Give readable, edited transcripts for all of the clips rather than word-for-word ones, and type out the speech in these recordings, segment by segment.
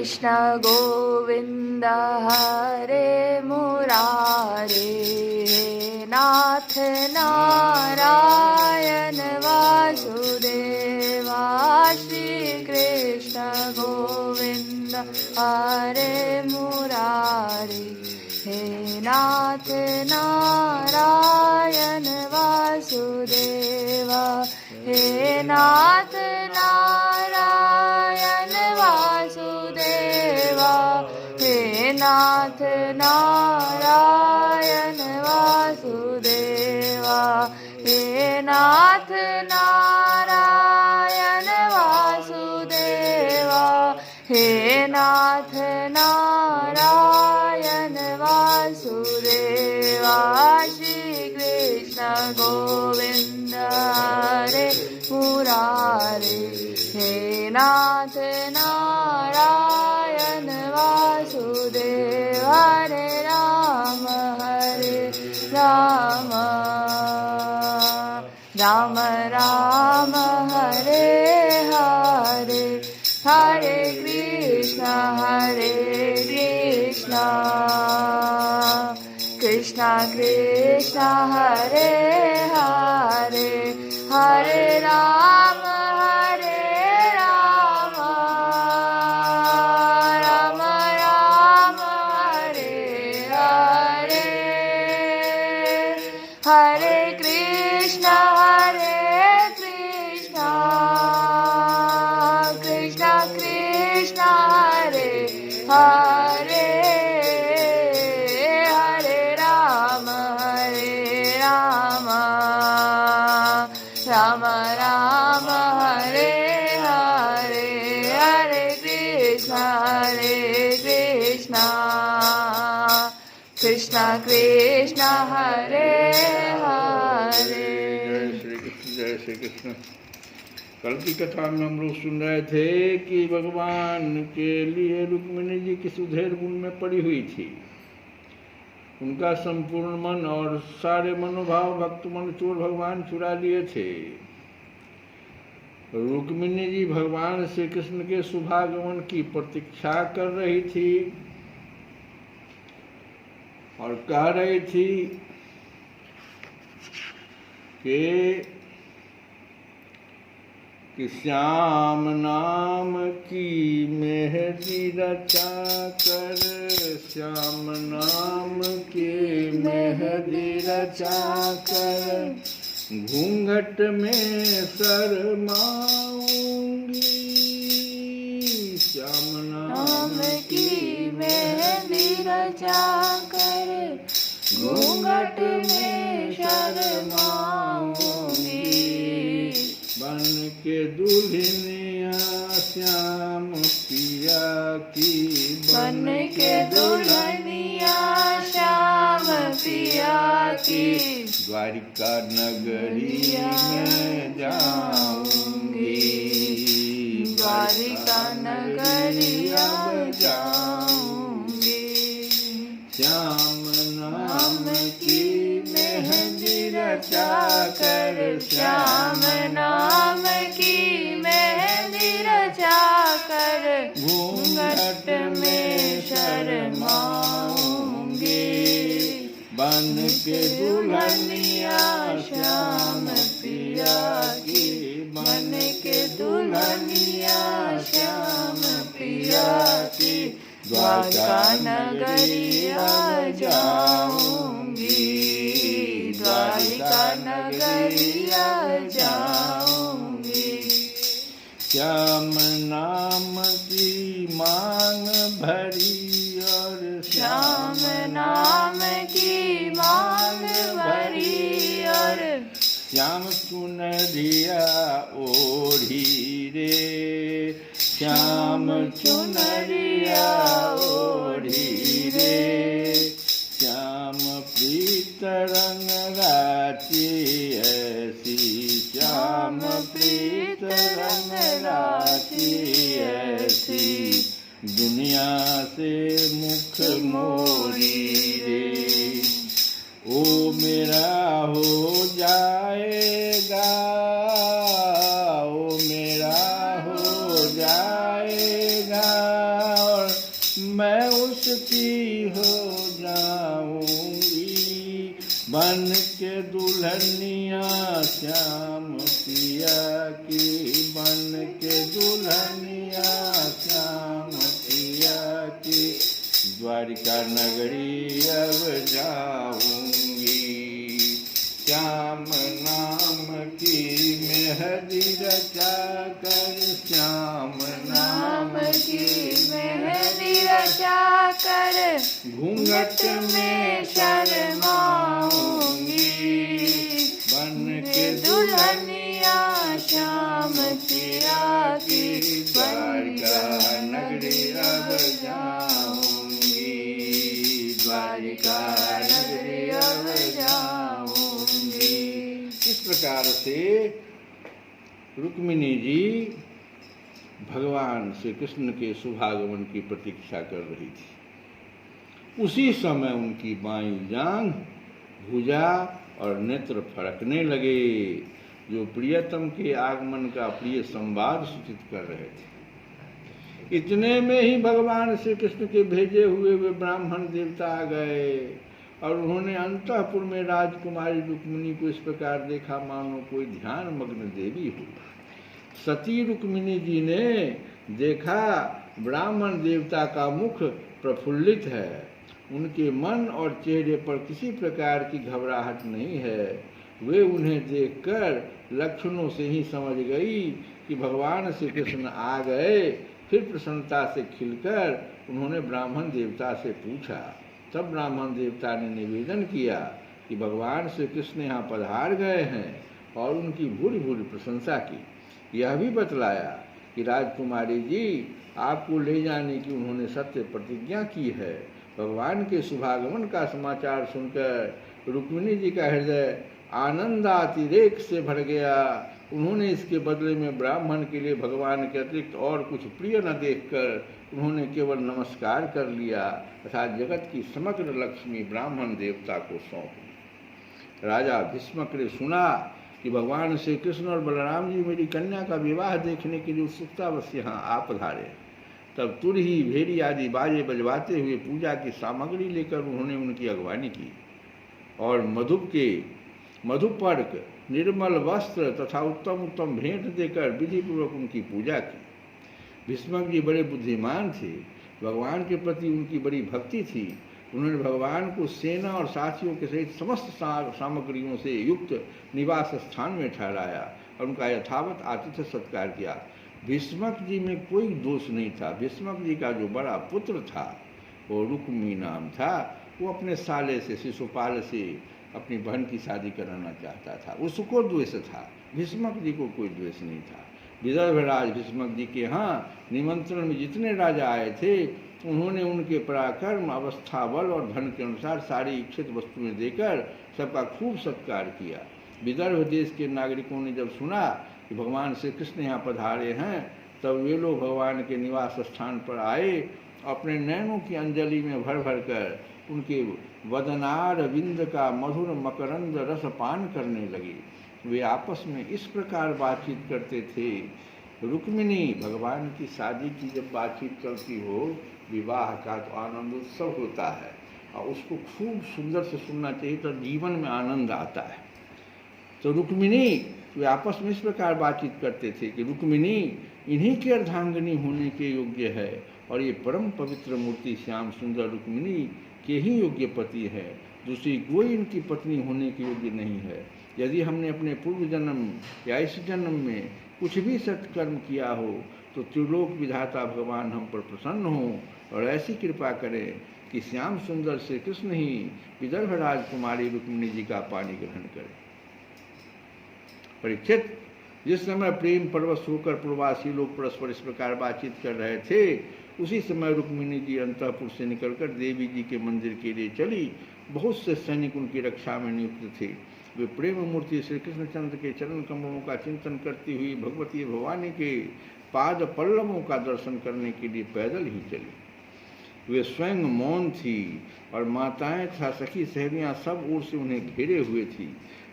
कृष्ण गोविंद हरे मुरारे, हे नाथ नारायण वासुदेवा। श्री कृष्ण गोविंद हरे मुरारे, हे नाथ नारायण वासुदेवा। हे नाथ नारायण वासुदेवा, हे नाथ नारायण वासुदेवा। हे नाथ नारायण वासुदेवा, हे नाथ नारायण वासुदेवा। श्री कृष्ण गोविंद हरे मुरारे, हे नाथ नारायण वासुदेवा। हरे राम राम राम हरे हरे, हरे कृष्ण कृष्ण कृष्ण हरे हरे, हरे राम राम राम हरे हरे, हरे कृष्ण कृष्ण कृष्ण हरे हरे, हरे राम राम राम हरे हरे, हरे कृष्ण कृष्ण कृष्ण हरे हरे। जय श्री कृष्ण। कल की कथा में हम लोग सुन रहे थे कि भगवान के लिए रुक्मिणी जी किस उधेड़ गुण में पड़ी हुई थी। उनका संपूर्ण मन और सारे मनोभाव भक्त मन चोर भगवान चुरा लिए थे। रुक्मिणी जी भगवान श्री कृष्ण के शुभागमन की प्रतीक्षा कर रही थी और कह रही थी कि श्याम नाम की मेहंदी रचा कर, श्याम नाम की मेहंदी रचा कर, घूंघट में शर्माऊंगी। श्याम नाम की मेहंदी रचा कर, घूंघट में शर्माऊंगी। बन के दुल्हनिया श्याम पिया की, बन के दुल्हनिया श्याम पिया की, द्वारिका नगरी में जाऊंगी। द्वारिका नगरी जाऊंगी। श्याम नाम की मेहंदी रचा कर, श्याम नाम की मेहंदी रचा कर, घूंघट में शर्माऊंगी। बन के दुल्हनिया श्याम पिया की, बन के दुल्हनिया श्याम पिया की, द्वारका नगरिया जाऊंगी। द्वारिका नगरिया जाऊंगी। श्याम नाम की मांग भरी और, श्याम नाम की मांग भरी और, श्याम चुनरिया ओढ़ी रे, श्याम चुनरिया ओढ़ी रे, श्याम प्रीत रंग राची ऐसी, श्याम प्रीत रंग राची ऐसी, दुनिया से मुख मोरी रे। ओ मेरा हो जाएगा, ओ मेरा हो जाएगा और मैं उसकी हो जाऊंगी, बन के दुल्हनिया श्याम पिया की, बन के दुल्हनिया श्याम पिया की, द्वारिका नगरी अब जाऊंगी, श्याम नाम की मेहंदी रचा कर, श्याम नाम की मेहंदी रचा कर, घूंघट में शर्माऊंगी, बन के दुल्हनिया श्याम पिया की, द्वारिका नगरी अब जाऊंगी, द्वारिका नगरी अब जाऊंगी। इस प्रकार से रुक्मिणी जी भगवान श्री कृष्ण के शुभागमन की प्रतीक्षा कर रही थी। उसी समय उनकी बाईं जांघ, भुजा और नेत्र फड़कने लगे, जो प्रियतम के आगमन का प्रिय संवाद सूचित कर रहे थे। इतने में ही भगवान श्री कृष्ण के भेजे हुए वे ब्राह्मण देवता आ गए और उन्होंने अंतःपुर में राजकुमारी रुक्मिणी को इस प्रकार देखा मानो कोई ध्यान मग्न देवी हो। सती रुक्मिणी जी ने देखा ब्राह्मण देवता का मुख प्रफुल्लित है, उनके मन और चेहरे पर किसी प्रकार की घबराहट नहीं है। वे उन्हें देखकर लक्षणों से ही समझ गई कि भगवान श्री कृष्ण आ गए। फिर प्रसन्नता से खिलकर उन्होंने ब्राह्मण देवता से पूछा। तब ब्राह्मण देवता ने निवेदन किया कि भगवान श्री कृष्ण यहाँ पधार गए हैं और उनकी भूरी भूरी प्रशंसा की। यह भी बतलाया कि राजकुमारी जी आपको ले जाने की उन्होंने सत्य प्रतिज्ञा की है। भगवान के शुभागमन का समाचार सुनकर रुक्मिणी जी का हृदय आनंदातिरेक से भर गया। उन्होंने इसके बदले में ब्राह्मण के लिए भगवान के अतिरिक्त और कुछ प्रिय न देखकर उन्होंने केवल नमस्कार कर लिया तथा जगत की समग्र लक्ष्मी ब्राह्मण देवता को सौंप दी। राजा भीष्मक ने सुना कि भगवान श्री कृष्ण और बलराम जी मेरी कन्या का विवाह देखने के लिए उत्सुकतावश यहाँ आ पधारे। तब तुरही, भेरी आदि बाजे बजवाते हुए पूजा की सामग्री लेकर उन्होंने उनकी अगवानी की और मधुपर्क, निर्मल वस्त्र तथा उत्तम उत्तम भेंट देकर विधिपूर्वक उनकी पूजा की। भीष्मक जी बड़े बुद्धिमान थे, भगवान के प्रति उनकी बड़ी भक्ति थी। उन्होंने भगवान को सेना और साथियों के सहित समस्त सामग्रियों से युक्त निवास स्थान में ठहराया और उनका यथावत आतिथ्य सत्कार किया। भीष्मक जी में कोई दोष नहीं था। भीष्मक जी का जो बड़ा पुत्र था वो रुक्मी नाम था, वो अपने साले से, शिशुपाल से अपनी बहन की शादी कराना चाहता था, उसको द्वेष था। भीष्मक जी को कोई द्वेष नहीं था। विदर्भराज भीष्मक जी के यहाँ निमंत्रण में जितने राजा आए थे उन्होंने उनके पराक्रम, अवस्था, बल और धन के अनुसार सारी इच्छित वस्तुएं देकर सबका खूब सत्कार किया। विदर्भ देश के नागरिकों ने जब सुना कि भगवान श्री कृष्ण यहाँ पधारे हैं, तब वे लोग भगवान के निवास स्थान पर आए, अपने नैनों की अंजलि में भर भर कर उनके वदनार विंद का मधुर मकरंद रस पान करने लगे। वे आपस में इस प्रकार बातचीत करते थे। रुक्मिणी, भगवान की शादी की जब बातचीत चलती हो, विवाह का तो आनंद उत्सव होता है और उसको खूब सुंदर से सुनना चाहिए तो जीवन में आनंद आता है। तो रुक्मिणी, वे आपस में इस प्रकार बातचीत करते थे कि रुक्मिणी इन्हीं की अर्धांगिनी होने के योग्य है और ये परम पवित्र मूर्ति श्याम सुंदर रुक्मिणी के ही योग्य पति है। दूसरी कोई इनकी पत्नी होने के योग्य नहीं है। यदि हमने अपने पूर्व जन्म या इस जन्म में कुछ भी सत्कर्म किया हो तो त्रिलोक विधाता भगवान हम पर प्रसन्न हो और ऐसी कृपा करें कि श्याम सुंदर श्री कृष्ण ही विदर्भ राजकुमारी रुक्मिणी जी का पानी ग्रहण करें। परीक्षित, जिस समय प्रेम परवश होकर प्रवासी लोग परस्पर इस प्रकार बातचीत कर रहे थे, उसी समय रुक्मिणी जी अंतःपुर से निकलकर देवी जी के मंदिर के लिए चली। बहुत से सैनिक उनकी रक्षा में नियुक्त थे। वे प्रेम मूर्ति श्री कृष्णचंद्र के चरण कमलों का चिंतन करती हुई भगवती भवानी के पाद पल्लवों का दर्शन करने के लिए पैदल ही चली। वे स्वयं मौन थी और माताएं तथा सखी सहेलियां सब ओर से उन्हें घेरे हुए थी।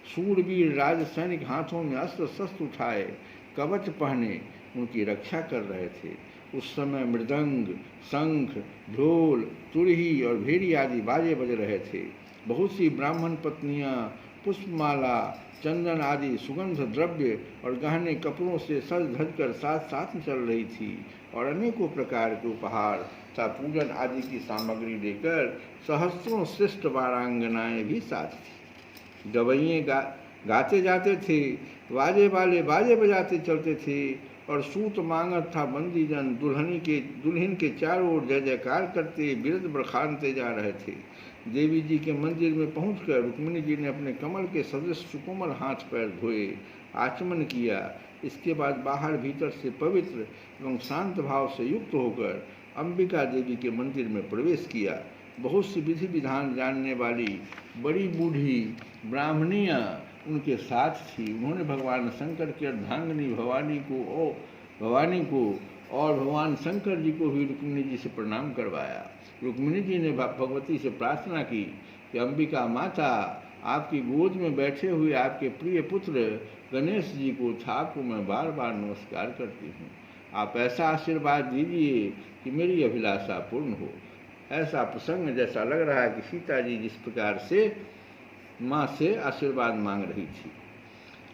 शूरवीर राज सैनिक हाथों में अस्त्र शस्त्र उठाए कवच पहने उनकी रक्षा कर रहे थे। उस समय मृदंग, शंख, ढोल, तुरही और भेरी आदि बाजे बज रहे थे। बहुत सी ब्राह्मण पत्नियां पुष्पमाला, चंदन आदि सुगंध द्रव्य और गहने कपड़ों से सज धज कर साथ साथ में चल रही थी और अनेकों प्रकार के उपहार तथा पूजन आदि की सामग्री लेकर सहस्त्रों श्रेष्ठ वारांगनाएं भी साथ थी। गवैये गाते जाते थे, बाजे वाले बाजे बजाते चलते थे और सूत मांगत था बंदीजन दुल्हन के चारों ओर जय जयकार करते बिरद बरखानते जा रहे थे। देवी जी के मंदिर में पहुंचकर रुक्मिणी जी ने अपने कमल के सदृश सुकोमल हाथ पैर धोए, आचमन किया। इसके बाद बाहर भीतर से पवित्र एवं शांत भाव से युक्त होकर अंबिका देवी के मंदिर में प्रवेश किया। बहुत सी विधि विधान जानने वाली बड़ी बूढ़ी ब्राह्मणियाँ उनके साथ थी। उन्होंने भगवान शंकर की अर्धांगिनी भवानी को और भगवान शंकर जी को भी रुक्मिणी जी से प्रणाम करवाया। रुक्मिणी जी ने भगवती से प्रार्थना की कि अंबिका माता, आपकी गोद में बैठे हुए आपके प्रिय पुत्र गणेश जी को आपको मैं बार बार नमस्कार करती हूँ। आप ऐसा आशीर्वाद दीजिए कि मेरी अभिलाषा पूर्ण हो। ऐसा प्रसंग जैसा लग रहा है कि सीता जी जिस प्रकार से माँ से आशीर्वाद मांग रही थी।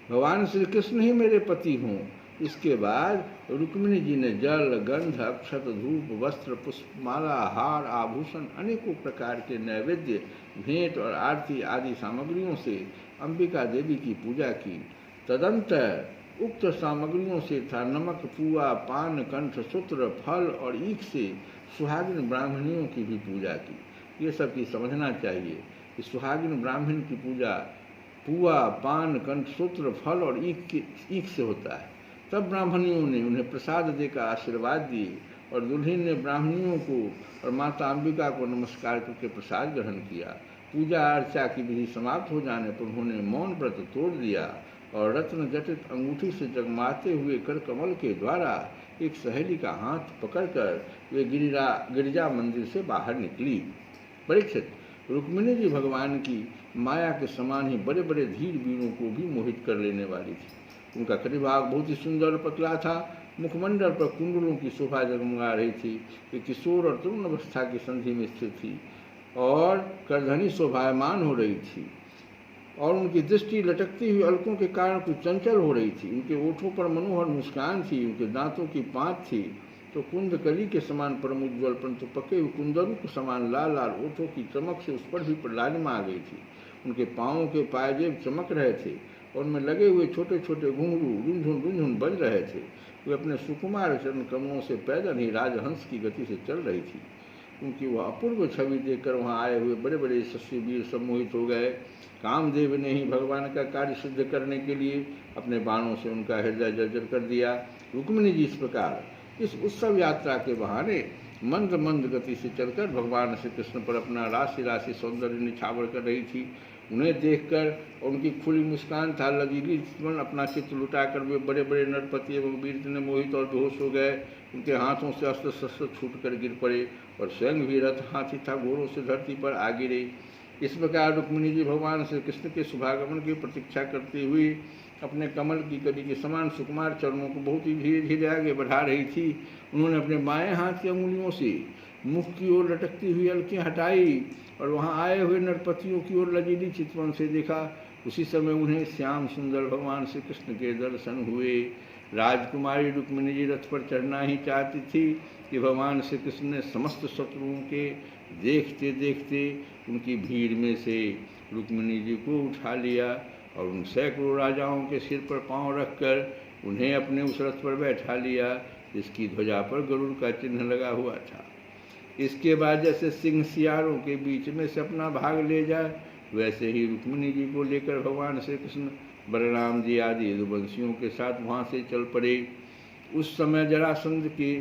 भगवान श्री कृष्ण ही मेरे पति हों। इसके बाद रुक्मिणी जी ने जल, गंध, अक्षत, धूप, वस्त्र, पुष्पमाला, हार, आभूषण, अनेकों प्रकार के नैवेद्य, भेंट और आरती आदि सामग्रियों से अंबिका देवी की पूजा की। तदंतर उक्त सामग्रियों से था नमक, पुआ, पान, कंठ, सूत्र, फल और ईख से सुहागिन ब्राह्मणियों की भी पूजा की। ये सब की समझना चाहिए कि सुहागिन ब्राह्मण की पूजा पुआ, पान, कंठ, सूत्र, फल और ईख से होता है। तब ब्राह्मणियों ने उन्हें प्रसाद देकर आशीर्वाद दिए और दुल्हन ने ब्राह्मणियों को और माता अंबिका को नमस्कार करके प्रसाद ग्रहण किया। पूजा अर्चा की विधि समाप्त हो जाने पर उन्होंने मौन व्रत तोड़ दिया और रत्न जटित अंगूठी से जगमाते हुए कर कमल के द्वारा एक सहेली का हाथ पकड़कर वे गिरिजा मंदिर से बाहर निकली। परीक्षित, रुक्मिणी जी भगवान की माया के समान ही बड़े बड़े धीर वीरों को भी मोहित कर लेने वाली थी। उनका कटिभाग बहुत ही सुंदर और पतला था। मुखमंडल पर कुंडलों की शोभा जगमगा रही थी। वे किशोर और तरुण अवस्था की संधि में स्थित थी और करधनी शोभायमान हो रही थी और उनकी दृष्टि लटकती हुई अलकों के कारण कुछ चंचल हो रही थी। उनके ओठों पर मनोहर मुस्कान थी, उनके दांतों की पाँत थी तो कुंदकली के समान परम उज्ज्वल, परंतु पके हुए कुंदरों के समान लाल लाल ओठों की चमक से उस पर भी लालिमा आ गई थी। उनके पाँवों के पायजेब चमक रहे थे और उनमें लगे हुए छोटे छोटे घुंघरू रुंझुन बज रहे थे। वे अपने सुकुमार चरण कमलों से पैदल ही राजहंस की गति से चल रही थी। उनकी वह अपूर्व छवि देखकर वहाँ आए हुए बड़े बड़े यशस्वी वीर सम्मोहित हो गए। कामदेव ने ही भगवान का कार्य सिद्ध करने के लिए अपने बाणों से उनका हृदय जर्जर कर दिया। रुक्मिणी जी इस प्रकार इस उत्सव यात्रा के बहाने मंद मंद गति से चलकर भगवान श्री कृष्ण पर अपना राशि राशि सौंदर्य निछावर कर रही थी। उन्हें देखकर उनकी खुली मुस्कान था लजीली जीवन अपना चित्त लुटाकर वे बड़े बड़े नरपति एवं वीर इतने मोहित और बेहोश हो गए। उनके हाथों से अस्त्र शस्त्र छूट कर गिर पड़े और स्वयं भी रथ हाथी था घोड़ों से धरती पर आ गिरे। इस प्रकार रुक्मिणी जी भगवान श्री कृष्ण के शुभागमन की प्रतीक्षा करते हुए अपने कमल की कली के समान सुकुमार चरणों को बहुत ही धीरे धीरे आगे बढ़ा रही थी। उन्होंने अपने बाएं हाथ की अंगुलियों से मुख की ओर लटकती हुई अलकियाँ हटाई और वहाँ आए हुए नरपतियों की ओर लजीली चितवन से देखा। उसी समय उन्हें श्याम सुंदर भगवान श्री कृष्ण के दर्शन हुए। राजकुमारी रुक्मिणी जी रथ पर चढ़ना ही चाहती थी कि भगवान श्री कृष्ण ने समस्त शत्रुओं के देखते देखते उनकी भीड़ में से रुक्मिणी जी को उठा लिया और उन सैकड़ों राजाओं के सिर पर पांव रखकर उन्हें अपने उस रथ पर बैठा लिया जिसकी ध्वजा पर गरुड़ का चिन्ह लगा हुआ था। इसके बाद जैसे सिंह सियारों के बीच में से अपना भाग ले जाए वैसे ही रुक्मिणी जी को लेकर भगवान श्री कृष्ण बलराम जी आदि यदुवंशियों के साथ वहाँ से चल पड़े। उस समय जरासंध के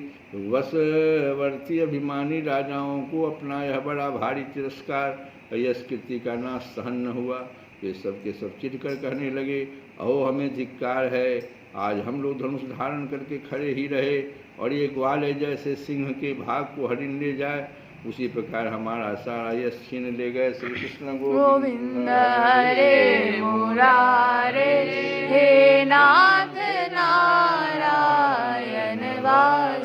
वशवर्ती अभिमानी राजाओं को अपना यह बड़ा भारी तिरस्कार यश कीर्ति का नाश सहन न हुआ। वे सब के सब चिढ़कर कहने लगे, अहो हमें धिक्कार है, आज हम लोग धनुष धारण करके खड़े ही रहे और ये ग्वाले जैसे सिंह के भाग को हरिण ले जाए, उसी प्रकार हमारा सारा यश छीन ले गए। श्री कृष्ण गोविंद हरे मुरारे, हे नाथ नारायण वासुदेव।